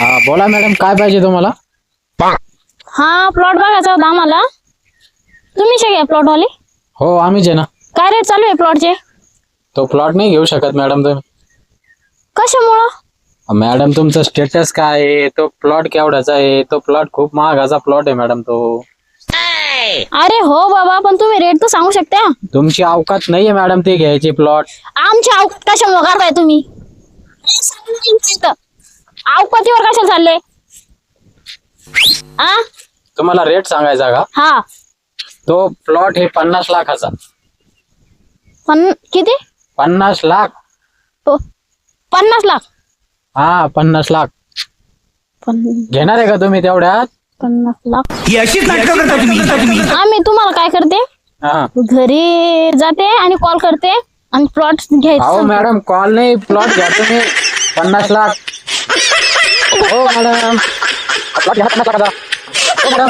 हा बोला मॅडम, काय पाहिजे तुम्हाला? हा प्लॉट बघायचा होता आम्हाला. तुम्हीच आहे प्लॉट वाले? हो आम्हीच आहे ना. काय रेट चालू आहे प्लॉटचे? तो प्लॉट नाही घेऊ शकत मॅडम तुम्ही. कशामुळं? मॅडम तुमचं स्टेटस काय आहे? तो प्लॉट केवढ्याचा आहे? तो प्लॉट खूप महागाचा प्लॉट आहे मॅडम तो. अरे हो बाबा, पण तुम्ही रेट तर सांगू शकता. तुमची अवकात नाहीये मॅडम ते घ्यायची प्लॉट. आमच्या कशामुळे करताय तुम्ही? अवकातीवर कशाला चालले? आ तुम्हाला रेट सांगायचा का? हा. तो प्लॉट हे 50 लाखाचा. पण किती? 50 लाख. 50 लाख? हा 50 लाख. घेणार आहे का तुम्ही तेवढ्यात? 50 लाख अशीच नाटकं करता तुम्ही. आम्ही तुम्हाला काय करते, हा घरी जाते आणि कॉल करते आणि प्लॉट घ्यायचं. अहो मॅडम कॉल नाही, प्लॉट घ्या तुम्ही 50 लाख. हो मॅडम, प्लॉट घ्या 50 लाखाचा. हो मॅडम.